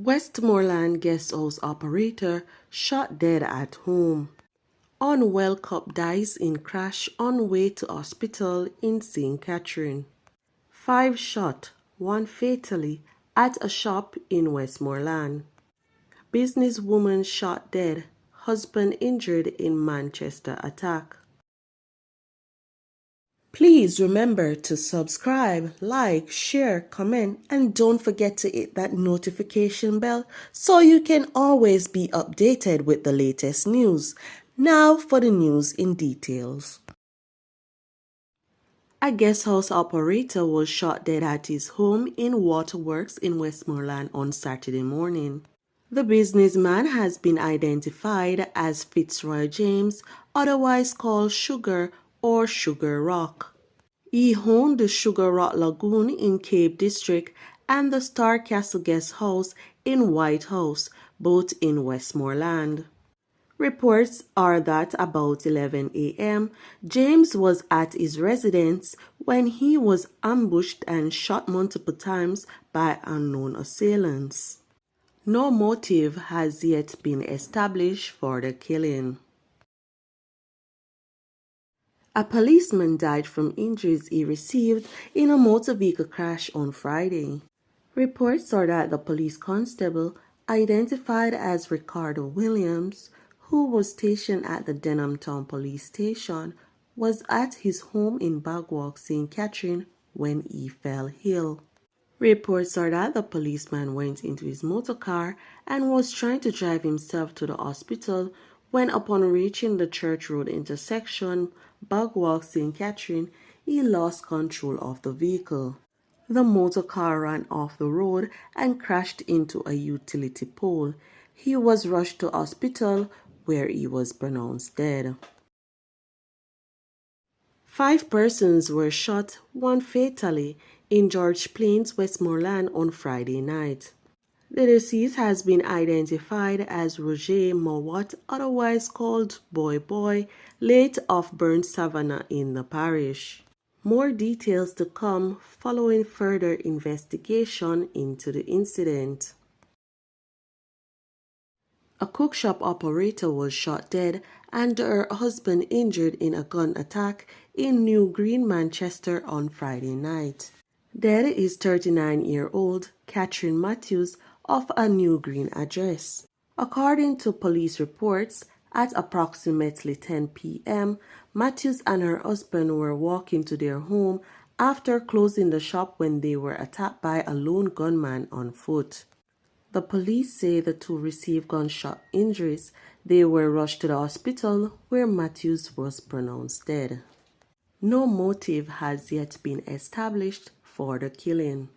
Westmoreland guest house operator shot dead at home. Unwell cop dies in crash on way to hospital in St. Catherine. 5 shot, 1 fatally, at a shop in Westmoreland. Businesswoman shot dead, husband injured in Manchester attack. Please remember to subscribe, like, share, comment, and don't forget to hit that notification bell so you can always be updated with the latest news. Now for the news in details. A guest house operator was shot dead at his home in Waterworks in Westmoreland on Saturday morning. The businessman has been identified as Fitzroy James, otherwise called Sugar or Sugar Rock. He owned the Sugar Rock Lagoon in Cape District and the Star Castle Guest House in White House, both in Westmoreland. Reports are that about 11 a.m., James was at his residence when he was ambushed and shot multiple times by unknown assailants. No motive has yet been established for the killing. A policeman died from injuries he received in a motor vehicle crash on Friday. Reports are that the police constable, identified as Ricardo Williams, who was stationed at the Denham Town Police Station, was at his home in Bagwalk, St. Catherine, when he fell ill. Reports are that the policeman went into his motor car and was trying to drive himself to the hospital when, upon reaching the Church Road intersection, Bagwalk, St. Catherine, he lost control of the vehicle. The motor car ran off the road and crashed into a utility pole. He was rushed to hospital where he was pronounced dead. 5 persons were shot, 1 fatally, in George Plains, Westmoreland on Friday night. The deceased has been identified as Roger Mowat, otherwise called Boy Boy, late of Burn Savannah in the parish. More details to come following further investigation into the incident. A cook shop operator was shot dead and her husband injured in a gun attack in New Green, Manchester on Friday night. Dead is 39-year-old Catherine Matthews of a New Green address. According to police reports, at approximately 10 p.m., Matthews and her husband were walking to their home after closing the shop when they were attacked by a lone gunman on foot. The police say the two received gunshot injuries. They were rushed to the hospital where Matthews was pronounced dead. No motive has yet been established for the killing.